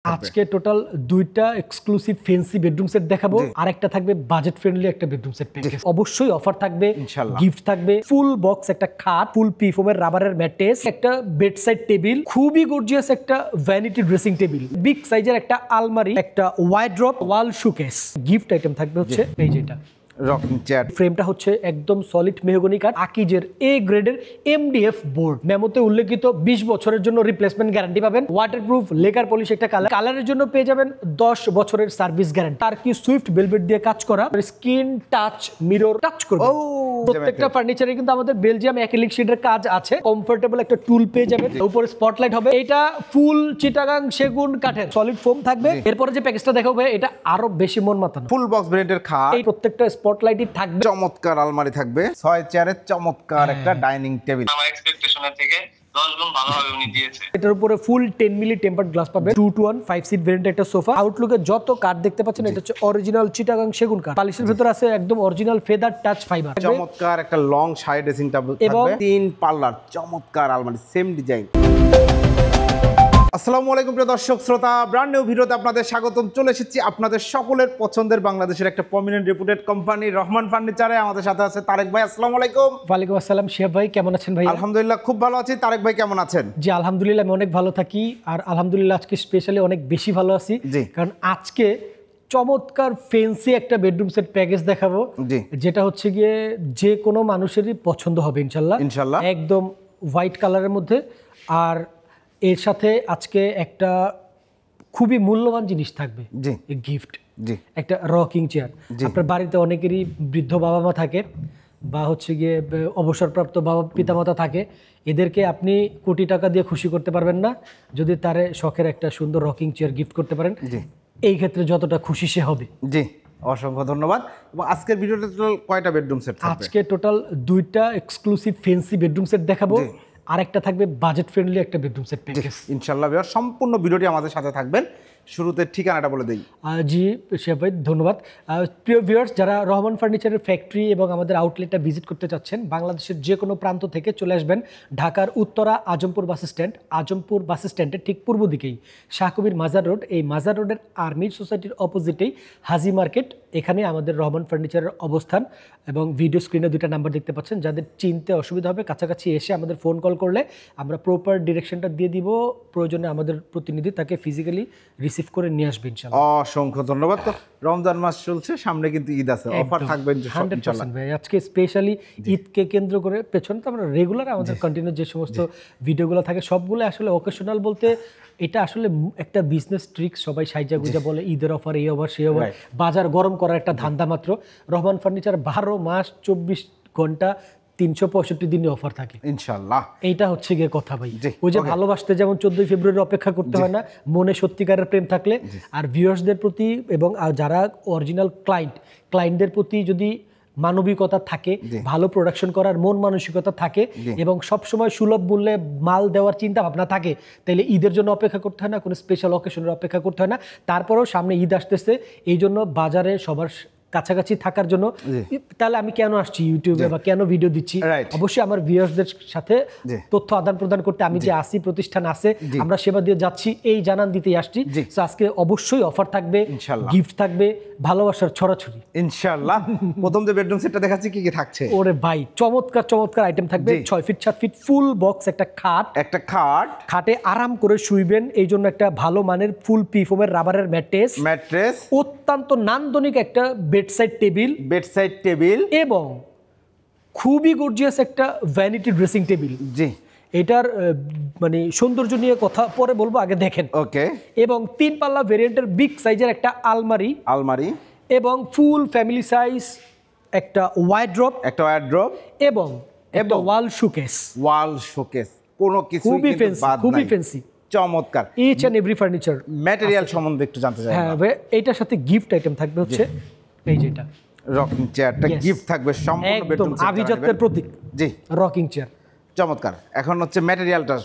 আজকে টোটাল দুইটা exclusive fancy bedroom set দেখাবো আর একটা থাকবে বাজেট ফ্রেন্ডলি একটা বেডরুম সেট প্যাকেজ। অবশ্যই অফার থাকবে, গিফট থাকবে, ফুল বক্স একটা খাট, ফুল পি ফোমের রাবারের ম্যাট্রেস, একটা বেডসাইড টেবিল, খুবই গর্জিয়াস একটা ভ্যানিটি ড্রেসিং টেবিল, বিগ সাইজের একটা আলমারি, একটা ওয়াইড্রপ, ওয়াল শোকেস। গিফট আইটেম থাকবে হচ্ছে এই যেটা রকিং চেয়ার। ফ্রেমটা হচ্ছে একদম সলিড মেহগনি কাঠ, আকিজের এ গ্রেডের এমডিএফ বোর্ড। মেমোতে উল্লেখিত 20 বছরের জন্য রিপ্লেসমেন্ট গ্যারান্টি পাবেন। ওয়াটারপ্রুফ লেকার পলিশ একটা কালারের জন্য পেয়ে যাবেন 10 বছরের সার্ভিস গ্যারান্টি। আর কি সুইফট ভেলভেট দিয়ে কাজ করা, স্ক্রিন টাচ মিরর টাচ করবে। প্রত্যেকটা ফার্নিচারে কিন্তু আমাদের বেলজিয়াম অ্যাক্রিলিক শীটের কাজ আছে। কমফোর্টেবল একটা টুল পেয়ে যাবেন, উপরে স্পটলাইট হবে। এটা ফুল চিটাগাং সেগুন কাঠের সলিড ফোম থাকবে। এরপরে যে প্যাকেজটা দেখাবো এটা আরো বেশি মন মাতানো। ফুল বক্স ব্র্যান্ডের খাট, এই প্রত্যেকটা স্পটলাইটই থাকবে। চমৎকার আলমারি থাকবে, 6 চেয়ারের চমৎকার একটা ডাইনিং টেবিল। আমার এক্সপেকটেশনের থেকে 10 গুণ ভালোভাবে উনি দিয়েছে। এটার উপরে ফুল 10 মিলি টেম্পারড গ্লাস পাবে। 2 to 1 5 সিট ভেরিয়েন্ট একটা সোফা। আউটলুকে যত কাঠ দেখতে পাচ্ছেন এটা হচ্ছে অরিজিনাল চিটাগাং সেগুন কাঠ। পালিশের ভিতর আছে একদম অরিজিনাল ফেদার টাচ ফাইবার। চমৎকার একটা লং সাইড ড্রেসিং টেবিল থাকবে, 3 পাল্লার চমৎকার আলমারি, সেম ডিজাইন। আসসালামু আলাইকুম প্রিয় দর্শক শ্রোতা, ব্র্যান্ড নিউ ভিডিওতে আপনাদের স্বাগতম। চলে এসেছি আপনাদের সকলের পছন্দের বাংলাদেশের একটা প্রমিনেন্ট রেপুটেড কোম্পানি রহমান ফার্নিচারে। আমাদের সাথে আছে তারেক ভাই। আসসালামু আলাইকুম। ওয়ালাইকুম আসসালাম। শিহাব ভাই কেমন আছেন ভাই? আলহামদুলিল্লাহ খুব ভালো আছি। তারেক ভাই কেমন আছেন? জি আলহামদুলিল্লাহ আমি অনেক ভালো থাকি। আর আলহামদুলিল্লাহ আজকে স্পেশালি অনেক বেশি ভালো আছি, কারণ আজকে চমৎকার ফ্যান্সি একটা বেডরুম সেট প্যাকেজ দেখাবো, যেটা হচ্ছে গিয়ে যে কোনো মানুষেরই পছন্দ হবে ইনশাল্লাহ। একদম হোয়াইট কালারের মধ্যে। আর এর সাথে আজকে একটা খুবই মূল্যবান জিনিস থাকবে, গিফট, একটা রকিং চেয়ার। আপনার বাড়িতে অনেকেরই বৃদ্ধ বাবা মা থাকে বা হচ্ছে গিয়ে অবসরপ্রাপ্ত বাবা পিতামাতা থাকে, এদেরকে আপনি কোটি টাকা দিয়ে খুশি করতে পারবেন না যদি তারে শখের একটা সুন্দর রকিং চেয়ার গিফট করতে পারেন। এই ক্ষেত্রে যতটা খুশি সে হবে। জি অসংখ্য ধন্যবাদ। এবং আজকের ভিডিওতে টোটাল কয়টা বেডরুম সেট থাকবে? আজকে টোটাল দুইটা এক্সক্লুসিভ ফ্যান্সি বেডরুম সেট দেখাবো আর একটা থাকবে বাজেট ফ্রেন্ডলি একটা বেডরুম সেট প্যাকেজ। ইনশাআল্লাহ ভিউয়ার সম্পূর্ণ ভিডিওটি আমাদের সাথে থাকবেন। শুরুতে ঠিকানাটা বলে দেই। জি শিহাব ভাই ধন্যবাদ। প্রিয় ভিউয়ার্স, যারা রহমান ফার্নিচারের ফ্যাক্টরি এবং আমাদের আউটলেটটা ভিজিট করতে চাচ্ছেন, বাংলাদেশের যে কোনো প্রান্ত থেকে চলে আসবেন ঢাকার উত্তরা আজমপুর বাস স্ট্যান্ড। আজমপুর বাস স্ট্যান্ডের ঠিক পূর্ব দিকেই শাহকবির মাজার রোড, এই মাজার রোডের আর্মি সোসাইটির অপোজিটেই হাজি মার্কেট, এখানে আমাদের রহমান ফার্নিচারের অবস্থান। এবং ভিডিও স্ক্রিনে দুইটা নাম্বার দেখতে পাচ্ছেন, যাদের চিনতে অসুবিধা হবে কাছাকাছি এসে আমাদের ফোন কল করলে আমরা প্রপার ডিরেকশনটা দিয়ে দিব। প্রয়োজনে আমাদের প্রতিনিধি তাকে ফিজিক্যালি রিসিভ করে নিয়ে আসবে ইনশাআল্লাহ। অসংখ্য ধন্যবাদ। তো রমজান মাস চলছে, সামনে কিন্তু ঈদ আছে, অফার থাকবে ইনশাআল্লাহ। আজকে স্পেশালি ঈদকে কেন্দ্র করে পেছনে তো আমরা রেগুলার আমাদের কন্টিনিউ যে সমস্ত ভিডিওগুলো থাকে সবগুলো আসলে অকেশনাল বলতে এটা আসলে একটা বিজনেস ট্রিক্স। সবাই সাইজা গুজা বলে ঈদের অফার, এই অফার, সেই অফার, বাজার গরম করার একটা ধান্দা মাত্র। রহমান ফার্নিচার 12 মাস 24 ঘন্টা 365 দিনই অফার থাকে ইনশাআল্লাহ। এইটা হচ্ছে গিয়ে কথা ভাই। ওই যে ভালোবাসতে যেমন 14 ফেব্রুয়ারি অপেক্ষা করতে হয় না, মনে সত্যিকারের প্রেম থাকলে আর ভিউয়ার্সদের প্রতি এবং যারা অরিজিনাল ক্লায়েন্টদের প্রতি যদি মানবিকতা থাকে, ভালো প্রোডাকশন করার মন মানসিকতা থাকে এবং সবসময় সুলভ মূল্যে মাল দেওয়ার চিন্তা ভাবনা থাকে, তাহলে ঈদের জন্য অপেক্ষা করতে হয় না, কোনো স্পেশাল অকেশনের অপেক্ষা করতে হয় না। তারপরেও সামনে ঈদ আসতেছে, এই জন্য বাজারে সবার কাছাকাছি থাকার জন্য তাহলে আমি কেন আসছি ইউটিউবে বা কেন ভিডিও দিচ্ছি, অবশ্যই আমার ভিউয়ার্সদের সাথে তথ্য আদান প্রদান করতে। আমি যে আসি, প্রতিষ্ঠান আছে, আমরা সেবা দিয়ে যাচ্ছি, এই জানান দিতেই আসছি। আজকে অবশ্যই অফার থাকবে, গিফট থাকবে, ভালোবাসার ছড়াছড়ি ইনশাআল্লাহ। প্রথম যে বেডরুম সেটটা দেখাচ্ছি কি কি থাকছে? ওরে ভাই চমৎকার আইটেম থাকবে। 6 ফিট 7 ফিট ফুল বক্স একটা খাটে আরাম করে শুইবেন, এই জন্য একটা ভালো মানের ফুল পি ফোমের রাবারের ম্যাট্রেস, অত্যন্ত নান্দনিক একটা বেডসাইড টেবিল এবং খুবই গর্জিয়াস একটা ভ্যানিটি ড্রেসিং টেবিল। এটার মানে সৌন্দর্য নিয়ে কথা পরে বলবো, আগে দেখেন। ওকে। এবং 3 পাল্লা ভেরিয়েন্টের বিগ সাইজের একটা আলমারি এবং ফুল ফ্যামিলি সাইজ একটা ওয়াইড্রপ এবং একটা ওয়াল শোকেস। কোনো কিছু খুবই ফ্যান্সি চমৎকার। Each and every furniture material সম্বন্ধে একটু জানতে চাই। হ্যাঁ, এইটার সাথে গিফট আইটেম থাকবে হচ্ছে এই যেটা রকিং চেয়ারটা গিফট থাকবে সম্পূর্ণ বেডরুম সেট, আভিজাত্যের প্রতীক। রকিং চেয়ার চমৎকার। এখন হচ্ছে ম্যাটেরিয়ালটা।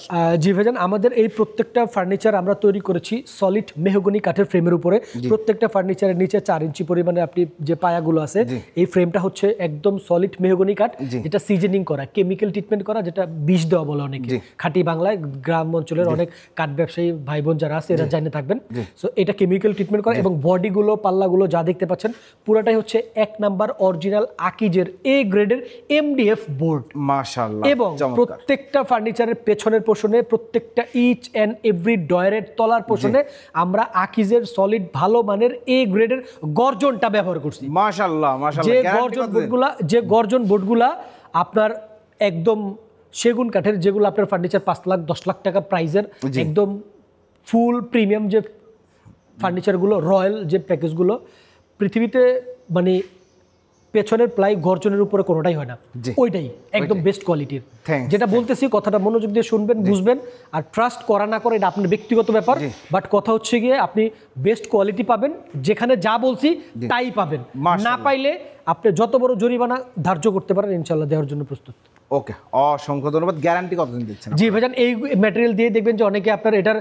জি ভাইজান, আমাদের এই প্রত্যেকটা ফার্নিচার আমরা তৈরি করেছি সলিড মেহগনি কাঠের ফ্রেমের উপরে। প্রত্যেকটা ফার্নিচারের নিচে 4 ইঞ্চি পরিমাণে আপনি যে পায়াগুলো আছে, এই ফ্রেমটা হচ্ছে একদম সলিড মেহগনি কাঠ, যেটা সিজনিং করা, কেমিক্যাল ট্রিটমেন্ট করা, যেটা বিষ দেওয়া বলে অনেকে। খাঁটি বাংলায় গ্রাম অঞ্চলের অনেক কাঠ ব্যবসায়ী ভাই বোন যারা আছে এরা জানে থাকবেন। সো এটা কেমিক্যাল ট্রিটমেন্ট করা, এবং বডিগুলো পাল্লাগুলো যা দেখতে পাচ্ছেন পুরোটাই হচ্ছে 1 নাম্বার অরিজিনাল আকিজের A গ্রেডের MDF বোর্ড। মাশাআল্লাহ। এবং প্রত্যেকটা ফার্নিচারের পেছনের পোর্শনে, প্রত্যেকটা ইচ অ্যান্ড এভরি ডয়ারের তলার পোর্শনে আমরা আকিজের সলিড ভালো মানের A গ্রেডের গর্জনটা ব্যবহার করছি। মাশাআল্লাহ মাশাআল্লাহ। যে গর্জন বোর্ডগুলা আপনার একদম সেগুন কাঠের, যেগুলো আপনার ফার্নিচার 5 লাখ 10 লাখ টাকা প্রাইজের, একদম ফুল প্রিমিয়াম যে ফার্নিচারগুলো, রয়্যাল যে প্যাকেজগুলো পৃথিবীতে, মানে পেছনের প্লাই গর্জনের উপরে কোনোটাই হয় না, ওইটাই একদম বেস্ট কোয়ালিটির। যেটা বলতেছি কথাটা মনোযোগ দিয়ে শুনবেন, বুঝবেন, আর ট্রাস্ট করা না করে এটা আপনার ব্যক্তিগত ব্যাপার। বাট কথা হচ্ছে গিয়ে আপনি বেস্ট কোয়ালিটি পাবেন, যেখানে যা বলছি তাই পাবেন। না পাইলে আপনি যত বড় জরিমানা ধার্য করতে পারেন, ইনশাল্লাহ দেওয়ার জন্য প্রস্তুত। ওকে, অসংখ্য ধন্যবাদ। গ্যারান্টি কতদিন দিচ্ছেন? জি ভাইজান, এই ম্যাটেরিয়াল দিয়ে দেখবেন যে অনেকে আপনার এটার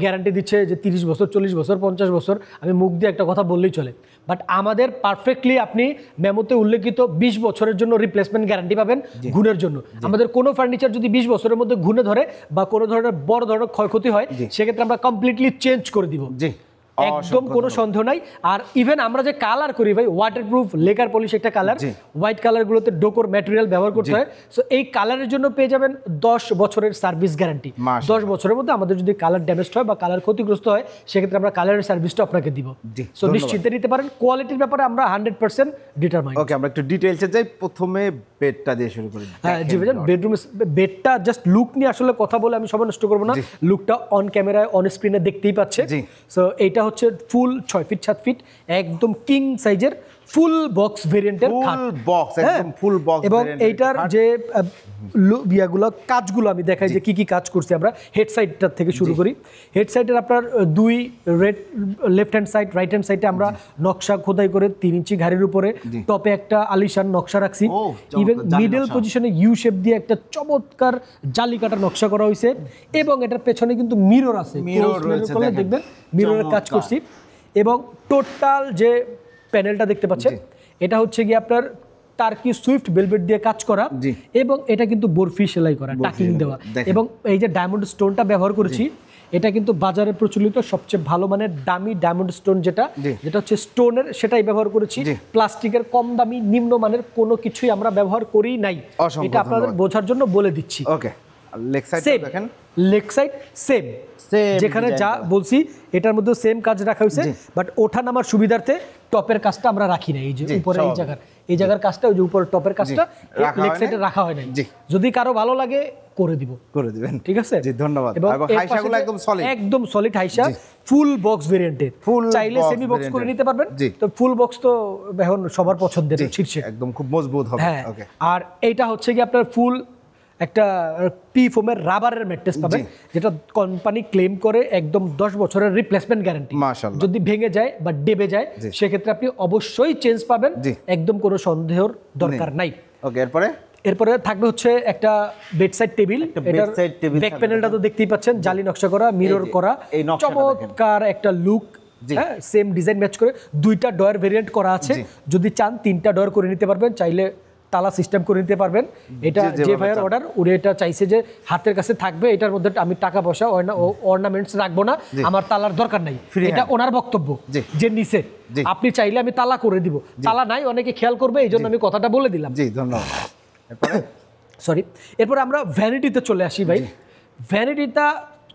গ্যারান্টি দিচ্ছে যে 30 বছর 40 বছর 50 বছর। আমি মুখ দিয়ে একটা কথা বললেই চলে, বাট আমাদের পারফেক্টলি আপনি মেমোতে উল্লেখিত 20 বছরের জন্য রিপ্লেসমেন্ট গ্যারান্টি পাবেন ঘুণের জন্য। আমাদের কোনো ফার্নিচার যদি 20 বছরের মধ্যে ঘুণে ধরে বা কোনো ধরনের বড় ধরনের ক্ষয়ক্ষতি হয়, সেক্ষেত্রে আমরা কমপ্লিটলি চেঞ্জ করে দিব, একদম কোনো সন্দেহ নাই। আর ইভেন আমরা যে কালার করি ভাই, ওয়াটারপ্রুফ লেকার পলিশ একটা কালার, হোয়াইট কালারগুলোতে ডোকোর ম্যাটেরিয়াল ব্যবহার করতে হয়। সো এই কালারের জন্য পেয়ে যাবেন 10 বছরের সার্ভিস গ্যারান্টি। 10 বছরের মধ্যে আমাদের যদি কালার ড্যামেজ হয় বা কালার ক্ষতিগ্রস্ত হয়, সেক্ষেত্রে আমরা কালারের সার্ভিসটা আপনাকে দিব। সো নিশ্চিন্তে নিতে পারেন, কোয়ালিটির ব্যাপারে আমরা 100% ডিটারমাইন্ড। ওকে, আমরা একটু ডিটেইলসে যাই। প্রথমে বেডটা দিয়ে শুরু করি। হ্যাঁ জি ভাইজান, বেডরুমে বেডটা জাস্ট লুক নিয়ে আসলে কথা বলে আমি সময় নষ্ট করবো না। লুকটা অন ক্যামেরায় অন স্ক্রিনে দেখতেই পাচ্ছে। সো এইটা হচ্ছে ফুল 6 ফিট 7 ফিট একদম কিং সাইজের ফুল বক্স ভেরিয়েন্টের খাট, ফুল বক্স। এবং এইটার যে বিয়াগুলো কাজগুলো আমি দেখাই যে কি কি কাজ করছি আমরা। হেড সাইডটার থেকে শুরু করি। হেড সাইডের আপনার 2 left hand side, right hand সাইডে আমরা নকশা খোদাই করে 3 ইঞ্চি ঘাড়ির উপরে টপে একটা আলিশান নকশা রাখছি। ইভেন মিডল পজিশনে ইউ শেপ দিয়ে একটা চমৎকার জালি কাটা নকশা করা হয়েছে, এবং এটার পেছনে কিন্তু মিরর আছে, দেখবেন মিররের কাজ করছি। এবং টোটাল যে প্যানেলটা দেখতে পাচ্ছেন, এটা হচ্ছে কি আপনার টার্কি সুইফট ভেলভেট দিয়ে কাজ করা, এবং এটা কিন্তু বরফি সেলাই করা, টাকিং দেওয়া, এবং এই যে ডায়মন্ড স্টোনটা ব্যবহার করেছি, এটা কিন্তু বাজারে প্রচলিত সবচেয়ে ভালো মানের দামি ডায়মন্ড স্টোন, যেটা হচ্ছে স্টোনের, সেটাই ব্যবহার করেছি। প্লাস্টিকের কম দামি নিম্নমানের কোনো কিছুই আমরা ব্যবহার করি নাই, এটা আপনাদের বোঝার জন্য বলে দিচ্ছি। ওকে, লেগ সাইড দেখেন, লেগ সাইড সেম, যেখানে যা বলছি এটার মধ্যে সেম কাজ রাখা হয়েছে। বাট ওঠা নামার সুবিধার্থে টপের কাজটা আমরা রাখি না, এই যে উপরে এই জায়গার কাজটা, ওই যে উপরে টপের কাজটা লেগ সাইডে রাখা হয় নাই। যদি কারো ভালো লাগে করে দিবেন, ঠিক আছে? জি, ধন্যবাদ। এবং হাইসাগুলো একদম সলিড হাইসা, ফুল বক্স ভেরিয়েন্টের, চাইলে সেমি বক্স করে নিতে পারবেন। তো ফুল বক্স তো এখন সবার পছন্দের শীর্ষে, একদম খুব মজবুত হবে। ওকে, আর এইটা হচ্ছে কি আপনার ফুল একটা পি ফোমের রাবারের ম্যাট্রেস পাবেন, যেটা কোম্পানি ক্লেম করে একদম 10 বছরের রিপ্লেসমেন্ট গ্যারান্টি। যদি ভেঙে যায় বা ডেবে যায়, সেক্ষেত্রে আপনি অবশ্যই চেঞ্জ পাবেন, একদম কোনো সন্দেহের দরকার নাই। ওকে, এরপরে থাকবে হচ্ছে একটা বেডসাইড টেবিল। এটার ব্যাক প্যানেলটা তো দেখতেই পাচ্ছেন, জালি নকশা করা, মিরর করা, চমৎকার একটা লুক। হ্যাঁ, সেম ডিজাইন ম্যাচ করে 2টা ডয়ার ভেরিয়েন্ট করা আছে। যদি চান 3টা ডয়ার করে নিতে পারবেন, চাইলে তালা সিস্টেম করে নিতে পারবেন। এটা যে ভাইয়ের অর্ডার, উনি এটা চাইছে যে হাতের কাছে থাকবে, এটার মধ্যে আমি টাকা পয়সা অর্নামেন্টস রাখবো না, আমার তালার দরকার নাই, এটা ওনার বক্তব্য যে নিচে। আপনি চাইলে আমি তালা করে দিব, তালা নাই অনেকে খেয়াল করবে, এই জন্য আমি কথাটা বলে দিলাম। জি, ধন্যবাদ। এরপরে আমরা ভ্যানিটিতে চলে আসি ভাই। ভ্যানিটিটা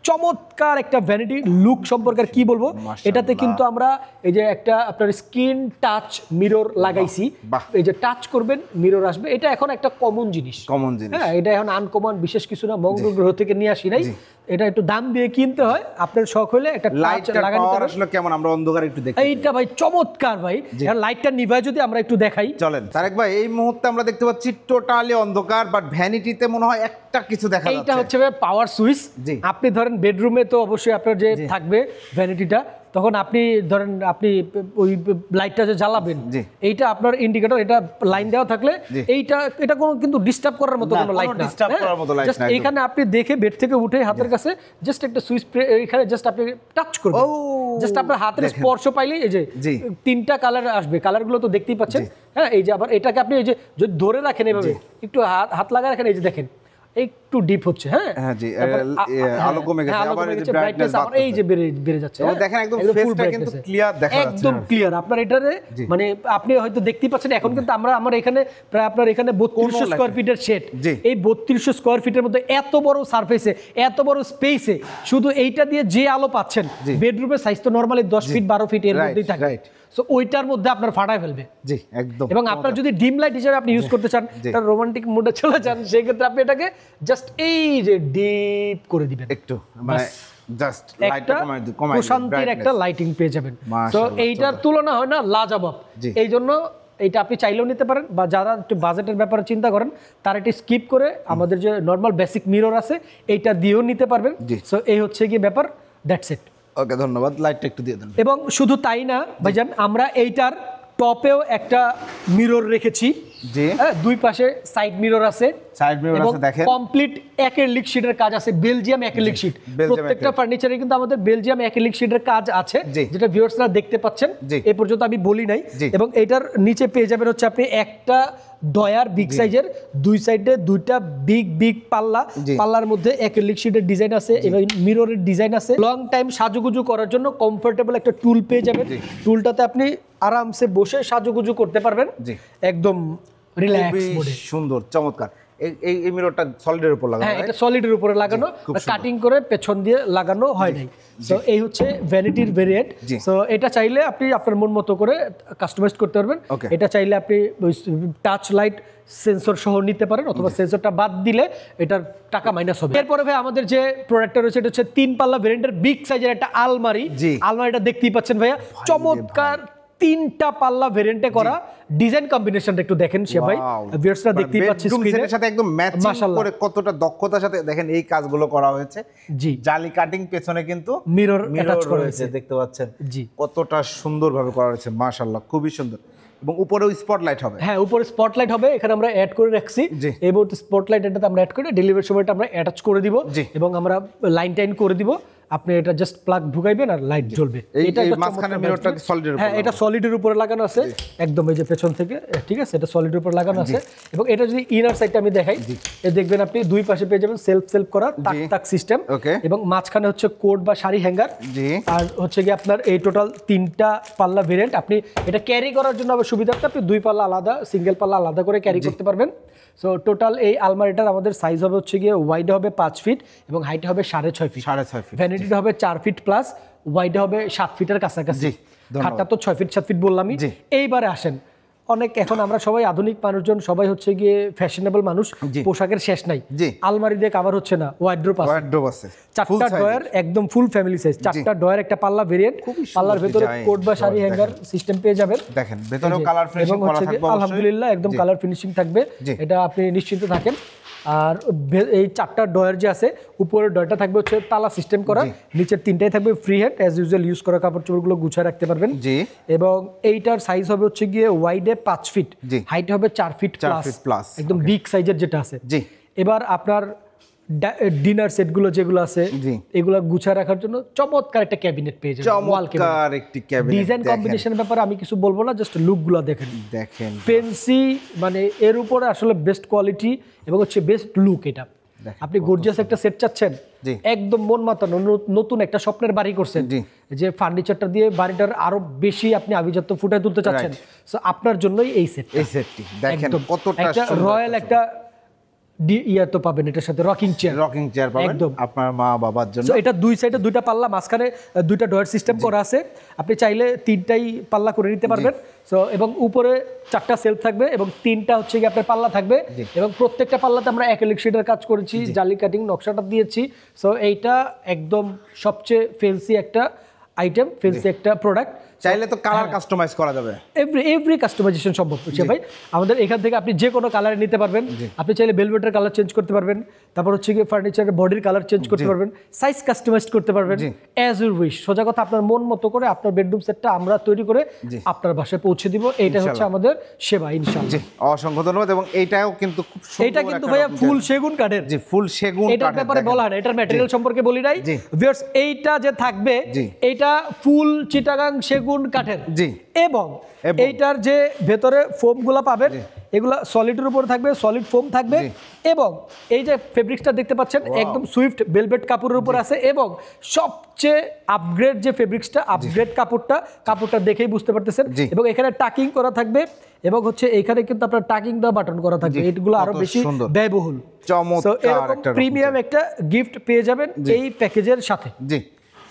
চমৎকার একটা ভ্যানিটি লুক সম্পর্কে কি বলবো, এটাতে কিন্তু আমরা এই যে একটা আপনার স্ক্রিন টাচ মিরর লাগাইছি, এই যে টাচ করবেন মিরর আসবে। এটা এখন একটা কমন জিনিস, হ্যাঁ, এটা এখন আনকমন বিশেষ কিছু না, মঙ্গল গ্রহ থেকে নিয়ে আসি নাই। এটা একটু দাম দিয়ে কিনতে হয়, আপনার শখ হলে একটা লাইট লাগানো আসলে কেমন, আমরা অন্ধকারে একটু দেখি। এইটা ভাই চমৎকার ভাই, লাইটটা নিভায় যদি আমরা একটু দেখাই। চলেন তারেক ভাই, এই মুহূর্তে আমরা দেখতে পাচ্ছি টোটালি অন্ধকার, বাট ভ্যানিটিতে মনে হয় একটা কিছু দেখা যাচ্ছে। এইটা হচ্ছে ভাই পাওয়ার সুইচ। আপনি ধরেন বেডরুমে তো অবশ্যই আপনার যে থাকবে ভ্যানিটিটা, তখন আপনি ধরেন আপনি ওই লাইটটা যে জ্বালাবেন, জি। এইটা আপনার ইন্ডিকেটর, এটা লাইন দেওয়া থাকলে জি। এটা কোনো কিন্তু ডিস্টার্ব করার মতো না, কোনো লাইট কোনো না। disturb করার মতো light জাস্ট না, একদম। এখানে আপনি দেখে বেড থেকে উঠে হাতের কাছে জাস্ট একটা সুইচ এখানে জাস্ট আপনি টাচ করবেন, ও, জাস্ট আপনার হাতের দেখেন। স্পর্শ পাইলেই এই যে জি। 3টা কালার আসবে, কালারগুলো তো দেখতেই পাচ্ছেন। হ্যাঁ, এই যে আবার এটাকে আপনি এই যে যদি ধরে রাখেন এভাবে একটু হাত লাগা রাখেন, এই যে দেখেন একটু ডিপ হচ্ছে। হ্যাঁ হ্যাঁ, জি, তারপর আলো কমে গেছে, আলো আবার কমে এই যে গেছে, brightness brightness আবার এই যে বেড়ে যাচ্ছে। এবং হ্যাঁ? দেখেন একদম full ফেসটা কিন্তু brightness-এ। ক্লিয়ার দেখা যাচ্ছে। একদম ক্লিয়ার আপনার এটারে, মানে আপনি হয়তো দেখতেই পাচ্ছেন এখন কিন্তু আমার এখানে প্রায় আপনার এখানে 3200 স্কয়ার ফিটের শেড। জি। এই 3200 স্কয়ার ফিটের মধ্যে এত বড় সারফেসে, এত বড় স্পেসে শুধু এইটা দিয়ে যে আলো পাচ্ছেন, জি। বেডরুমের সাইজ তো নরমালি 10 ফিট 12 ফিট এর Right, মধ্যেই থাকে। right. সো ওইটার মধ্যে আপনার ফাটায় ফেলবে। জি, একদম। এবং আপনার যদি ডিম লাইট হিসেবে আপনি ইউজ করতে চান, জি। তার রোমান্টিক মুডে চলে যান, সেই ক্ষেত্রে আপনি এটাকে জাস্ট এই যে ডিপ করে দিবেন, একটু মানে জাস্ট লাইটটা একটা কমাই প্রশান্তির একটা লাইটিং পেয়ে যাবেন। তো মাশাআল্লাহ, এইটার তুলনা হয় না লাজবাব। জি। এই জন্য এইটা আপনি চাইলেও নিতে পারেন, বা যারা একটু বাজেটের ব্যাপারে চিন্তা করেন তারা এটি স্কিপ করে আমাদের যে নর্মাল বেসিক মিরর আছে এইটা দিয়েও নিতে পারবেন। জি। সো এই হচ্ছে গিয়ে ব্যাপার, দ্যাটস ইট। ওকে, ধন্যবাদ। লাইটটা একটু দিয়ে দেন। এবং শুধু তাই না ভাইজান, আমরা এইটার টপেও একটা মিরর রেখেছি। জি। হ্যাঁ, দুই পাশে সাইড মিরর আছে, সাইড মিরর এবং আছে, দেখেন। কমপ্লিট অ্যাক্রিলিক শীটের কাজ আছে, বেলজিয়াম অ্যাক্রিলিক শীট। বেলজিয়াম প্রত্যেকটা ফার্নিচারে কিন্তু আমাদের বেলজিয়াম অ্যাক্রিলিক শীটের কাজ আছে, জি। যেটা ভিউয়ার্সরা দেখতে পাচ্ছেন। জি। এই পর্যন্ত আমি বলি নাই। জি। এবং এটার নিচে পেয়ে যাবেন হচ্ছে আপনি একটা ডয়ার বিগ সাইজের, দুই সাইডে দুইটা বিগ পাল্লা, জি। পাল্লার মধ্যে অ্যাক্রিলিক শীটের ডিজাইন আছে এবং মিররের ডিজাইন আছে। লং টাইম সাজুগুজু করার জন্য কমফোর্টেবল একটা টুল পেয়ে যাবেন। জি। টুলটাতে আপনি আরামসে বসে সাজুগুজু করতে পারবেন, জি। একদম রিল্যাক্স খুবই মোডে। সুন্দর, চমৎকার। এই মিররটা সলিডের উপর লাগানো, হ্যাঁ, right? এটা সলিডের উপরে লাগানো, খুব সুন্দর। কাটিং করে পেছন দিয়ে লাগানো হয় নাই। সো এই হচ্ছে ভ্যানিটির ভেরিয়েন্ট। জি। সো এটা চাইলে আপনি আপনার মন মতো করে কাস্টমাইজ করতে পারবেন। Okay. এটা চাইলে আপনি টাচ লাইট সেন্সর সহ নিতে পারেন, অথবা সেন্সরটা বাদ দিলে এটার টাকা মাইনাস হবে। এরপরে ভাই আমাদের যে প্রোডাক্টটা রয়েছে এটা হচ্ছে 3 পাল্লা ভেরিয়েন্টের বিগ সাইজের একটা আলমারি। জি। আলমারিটা দেখতেই পাচ্ছেন ভাইয়া, চমৎকার 3টা পাল্লা ভেরিয়েন্টে করা। ডিজাইন কম্বিনেশনটা একটু দেখেন সে ভাই, Wow! ভিউয়ার্সরা দেখতেই মানে পাচ্ছে bedroom স্ক্রিনে। set এর সাথে একদম ম্যাচিং মাশাআল্লাহ। করে কতটা দক্ষতার সাথে দেখেন এই কাজগুলো করা হয়েছে। জি। জালি কাটিং পেছনে কিন্তু Mirror attach করা রয়েছে, হয়েছে। দেখতে পাচ্ছেন। জি। কতটা সুন্দরভাবে করা হয়েছে, মাশাআল্লাহ, খুবই সুন্দর। এবং উপরেও স্পটলাইট হবে। হ্যাঁ, উপরে স্পটলাইট হবে, এখানে আমরা অ্যাড করে রাখছি। জি। এই মুহূর্তে স্পটলাইট এটাতে আমরা অ্যাড করে ডেলিভারির সময়টা আমরা অ্যাটাচ করে দিব, জি। এবং আমরা লাইন টাইন করে দিব। আপনি এটা জাস্ট প্লাগ ঢুকাইবেন আর লাইট জ্বলবে। এই এটা একটা মাঝখানের চমৎকার মিররটা ব্যাপার। সলিডের উপর হ্যাঁ, এটা সলিডের উপরে লাগানো আছে, একদম এই যে পেছন থেকে, ঠিক আছে, এটা সলিডের উপর লাগানো আছে। এবং এটা যদি ইনার সাইডটা আমি দেখাই, দেখবেন আপনি দুই পাশে পেয়ে যাবেন সেলফ করা তাক সিস্টেম, Okay. এবং মাঝখানে হচ্ছে কোট বা শাড়ি হ্যাঙ্গার। জি। আর হচ্ছে কি আপনার এই টোটাল 3টা পাল্লা ভেরিয়েন্ট। আপনি এটা ক্যারি করার জন্য আবার সুবিধার্থে আপনি 2 পাল্লা আলাদা, সিঙ্গেল পাল্লা আলাদা করে ক্যারি করতে পারবেন। সো টোটাল এই আলমারিটার আমাদের সাইজ হবে হচ্ছে গিয়ে ওয়াইড হবে 5 ফিট এবং হাইট হবে 6.5 ফিট। 6.5 ফিট। ভ্যানিটিটা হবে 4 ফিট প্লাস, ওয়াইড হবে 7 ফিটের কাছাকাছি। জি, ধন্যবাদ। খাটটা তো 6 ফিট 7 ফিট বললামই। জি। এইবারে আসেন, অনেক এখন আমরা সবাই আধুনিক মানুষজন, সবাই হচ্ছে গিয়ে ফ্যাশনেবল মানুষ, জি। পোশাকের শেষ নাই। জি। আলমারি দিয়ে কভার হচ্ছে না, ওয়ার্ড্রোব আছে, ওয়ার্ডরোব আছে, full 4টা size ডয়ার, একদম ফুল ফ্যামিলি সাইজ, 4টা ডয়ার, একটা পাল্লা ভেরিয়েন্ট। খুবই সুন্দর পাল্লার ভেতরে design, কোট বা শাড়ি দেখেন। হ্যাঙ্গার সিস্টেম পেয়ে যাবেন। দেখেন ভেতরেও এই যে, কালার ফিনিশিং এবং করা হচ্ছে থাকবে গিয়ে অবশ্যই। আলহামদুলিল্লাহ একদম জি। কালার ফিনিশিং থাকবে, জি। এটা আপনি নিশ্চিন্ত থাকেন। আর এই 4টা ডয়ার যে আছে, উপরের ডয়ারটা থাকবে হচ্ছে তালা সিস্টেম করা, নিচের 3টাই থাকবে free hand, as usual use করা কাপড় চোপড়গুলো গুছিয়ে রাখতে পারবেন। জি। এবং এইটার সাইজ হবে হচ্ছে গিয়ে ওয়াইডে 5 ফিট, জি। হাইট হবে 4 ফিট 4 feet plus, একদম বিগ সাইজের যেটা আছে। জি। এবার আপনার ডিনার সেটগুলো যেগুলো আছে, জি। এগুলো গুছিয়ে রাখার জন্য চমৎকার একটা ক্যাবিনেট পেয়ে যাবেন, ওয়াল চমৎকার একটি ক্যাবিনেট। ডিজাইন কম্বিনেশনের ব্যাপারে আমি কিছু বলবো না, জাস্ট লুকগুলো দেখেন। দেখেন ফেন্সি, মানে এর উপরে আসলে বেস্ট কোয়ালিটি এবং হচ্ছে বেস্ট লুক। এটা আপনি গর্জিয়াস একটা সেট চাচ্ছেন, জি। একদম মন মাতানো নতুন একটা স্বপ্নের বাড়ি করছেন, জি। যে ফার্নিচারটা দিয়ে বাড়িটার আরো বেশি আপনি আভিজাত্য ফুটায় তুলতে চাচ্ছেন, সো আপনার জন্যই এই সেট। এই সেটটি দেখেন কতটা একটা রয়্যাল একটা ইয়া তো পাবেন এটার সাথে, রকিং চেয়ার। রকিং চেয়ার পাবেন একদম। আপনার মা বাবার জন্য। সো এটা দুই সাইডে 2টা পাল্লা, মাঝখানে 2টা ডয়ার সিস্টেম করা আছে, আপনি চাইলে 3টাই পাল্লা করে নিতে পারবেন। সো এবং উপরে 4টা সেলফ থাকবে এবং 3টা হচ্ছে কি আপনার পাল্লা থাকবে, এবং প্রত্যেকটা পাল্লাতে আমরা অ্যাক্রিলিক শিটের কাজ করেছি, জালি কাটিং নকশাটা দিয়েছি। সো এইটা একদম সবচেয়ে ফেন্সি একটা আইটেম, ফেন্সি একটা প্রোডাক্ট। চাইলে তো কালার কাস্টমাইজ করা যাবে, এভরি কাস্টমাইজেশন সম্ভব হচ্ছে ভাই। আমাদের এখান থেকে আপনি যে কোনো কালার নিতে পারবেন। আপনি চাইলে ভেলভেটের কালার চেঞ্জ করতে পারবেন, তারপর হচ্ছে গিয়ে ফার্নিচারের বডির কালার চেঞ্জ করতে পারবেন, সাইজ কাস্টমাইজ করতে পারবেন অ্যাজ ইউ উইশ। সোজা কথা, আপনার মন মতো করে আপনার বেডরুম সেটটা আমরা তৈরি করে আপনার বাসায় পৌঁছে দিব। এইটা হচ্ছে আমাদের সেবা ইনশাআল্লাহ। জি, অসংখ্য ধন্যবাদ। এবং এইটাও কিন্তু খুব সুন্দর, এটা কিন্তু ভাইয়া ফুল সেগুন কাঠের। জি, ফুল সেগুন এটার কাঠের। ব্যাপারে বলা হয় না, এটার ম্যাটেরিয়াল সম্পর্কে বলি নাই ভিউয়ার্স। এইটা যে থাকবে এইটা ফুল চিটাগাং সেগুন কাঠের। জি, এবং এইটার যে ভেতরে ফোমগুলো পাবেন এগুলা সলিডের উপর থাকবে, সলিড ফোম থাকবে। এবং এই যে ফেব্রিক্সটা দেখতে পাচ্ছেন একদম সুইফট ভেলভেট কাপড়ের উপর আছে। এবং সবচেয়ে আপগ্রেড যে ফেব্রিক্সটা, আপগ্রেড কাপড়টা দেখেই বুঝতে পারতেছেন। এবং এখানে টাকিং করা থাকবে এবং হচ্ছে এখানে কিন্তু আপনার টাকিং দা বাটন করা থাকবে। এইগুলো আরো বেশি ব্যয়বহুল, চমৎকার একটা প্রিমিয়াম একটা গিফট পেয়ে যাবেন এই প্যাকেজের সাথে। জি,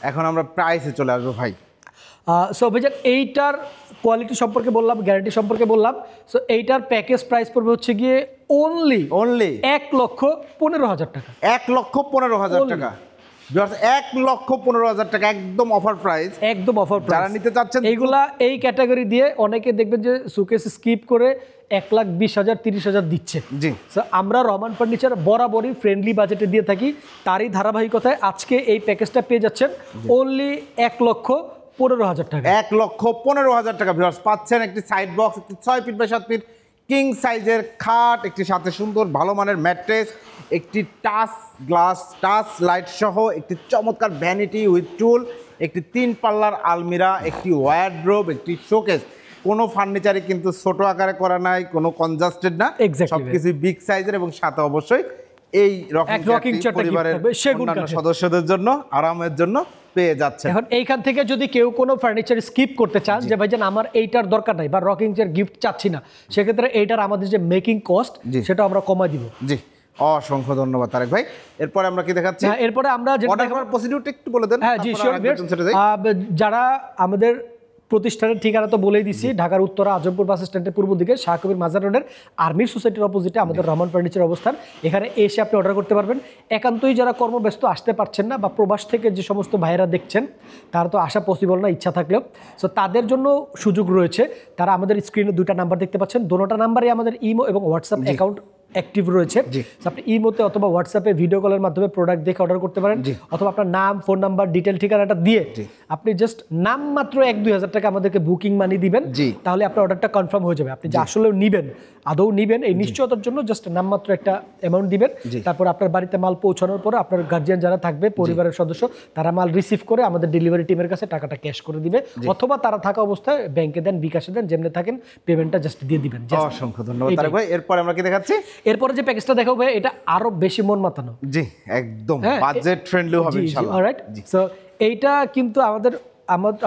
এখন আমরা প্রাইসে চলে আসবো ভাই। সো ভাইজান এইটার কোয়ালিটি সম্পর্কে বললাম, গ্যারান্টি সম্পর্কে বললাম। সো এইটার প্যাকেজ প্রাইস পড়বে হচ্ছে গিয়ে অনলি 1,15,000 টাকা। 1,15,000 টাকা, 1,15,000 টাকা, একদম অফার প্রাইস, একদম অফার প্রাইস। যারা নিতে চাচ্ছেন এইগুলা এই ক্যাটাগরি দিয়ে অনেকে দেখবেন যে সুকেস স্কিপ করে 1,20,000 30,000 দিচ্ছে। জি, সো আমরা রহমান ফার্নিচার বরাবরই ফ্রেন্ডলি বাজেটে দিয়ে থাকি। তারই ধারাবাহিকতায় আজকে এই প্যাকেজটা পেয়ে যাচ্ছেন অনলি 1,15,000 টাকা। 1,15,000 টাকা ভিউয়ার্স পাচ্ছেন একটি সাইড বক্স, একটি 6 ফিট বাই 7 ফিট কিং সাইজের খাট, একটি সাথে সুন্দর ভালো মানের ম্যাট্রেস, একটি টাচ লাইট সহ একটি চমৎকার ভ্যানিটি উইথ টুল, একটি 3 পাল্লার আলমিরা, একটি ওয়ারড্রোব, একটি শোকেস। কোনো ফার্নিচারে কিন্তু ছোট আকারে করা নাই, কোনো কনজাস্টেড না, সবকিছু বিগ সাইজের। এবং সাথে অবশ্যই এই রকিং পরিবারের অন্যান্য সদস্যদের জন্য আরামের জন্য পেয়ে যাচ্ছে। এখন এইখান থেকে যদি কেউ কোনো ফার্নিচার স্কিপ করতে চান যে ভাইজান আমার এইটার দরকার নাই বা রকিং চেয়ার গিফট চাচ্ছি না, সেক্ষেত্রে এইটার আমাদের যে মেকিং কস্ট সেটা আমরা কমাই দিব। জি, অসংখ্য ধন্যবাদ তারেক ভাই। এরপরে আমরা কি দেখাচ্ছি? এরপরে আমরা অর্ডার করার প্রসিডিউরটা একটু বলে দেন। হ্যাঁ জি, যারা আমাদের প্রতিষ্ঠানের ঠিকানা তো বলেই দিচ্ছি, ঢাকার উত্তরা আজমপুর বাস স্ট্যান্ডের পূর্ব দিকে শাহকবির মাজার রোডের আর্মির সোসাইটির অপোজিটে আমাদের রহমান ফার্নিচার অবস্থান। এখানে এসে আপনি অর্ডার করতে পারবেন। একান্তই যারা কর্মব্যস্ত আসতে পারছেন না বা প্রবাস থেকে যে সমস্ত ভাইয়েরা দেখছেন তারা তো আসা পসিবল না ইচ্ছা থাকলেও, সো তাদের জন্য সুযোগ রয়েছে। তারা আমাদের স্ক্রিনে 2টা নাম্বার দেখতে পাচ্ছেন, দোনোটা নাম্বারে আমাদের ইমো এবং হোয়াটসঅ্যাপ অ্যাকাউন্ট অ্যাক্টিভ রয়েছে। আপনি ইমোতে অথবা হোয়াটসঅ্যাপে ভিডিও কলের মাধ্যমে প্রোডাক্ট দেখে অর্ডার করতে পারেন, অথবা আপনার নাম, ফোন নাম্বার, ডিটেল ঠিকানাটা দিয়ে আপনি জাস্ট নাম মাত্র 1-2 হাজার টাকা আমাদেরকে বুকিং মানি দিবেন, তাহলে আপনার অর্ডারটা কনফার্ম হয়ে যাবে। আপনি যে আসলে নিবেন, আদৌ নিবেন এই নিশ্চয়তার জন্য জাস্ট নাম মাত্র একটা অ্যামাউন্ট দিবেন। তারপর আপনার বাড়িতে মাল পৌঁছানোর পরে আপনার গার্জিয়ান যারা থাকবে, পরিবারের সদস্য, তারা মাল রিসিভ করে আমাদের ডেলিভারি টিমের কাছে টাকাটা ক্যাশ করে দিবে, অথবা তারা থাকা অবস্থায় ব্যাংকে দেন, বিকাশে দেন, যেমনি থাকেন পেমেন্টটা জাস্ট দিয়ে দিবেন। অসংখ্য ধন্যবাদ তারেক ভাই। এরপর আমরা কি দেখাচ্ছি? এরপরে যে প্যাকেজটা দেখাবো ভাই এটা আরো বেশি মন মাতানো। জি, একদম বাজেট ফ্রেন্ডলি হবে ইনশাআল্লাহ। অলরাইট, সো এইটা কিন্তু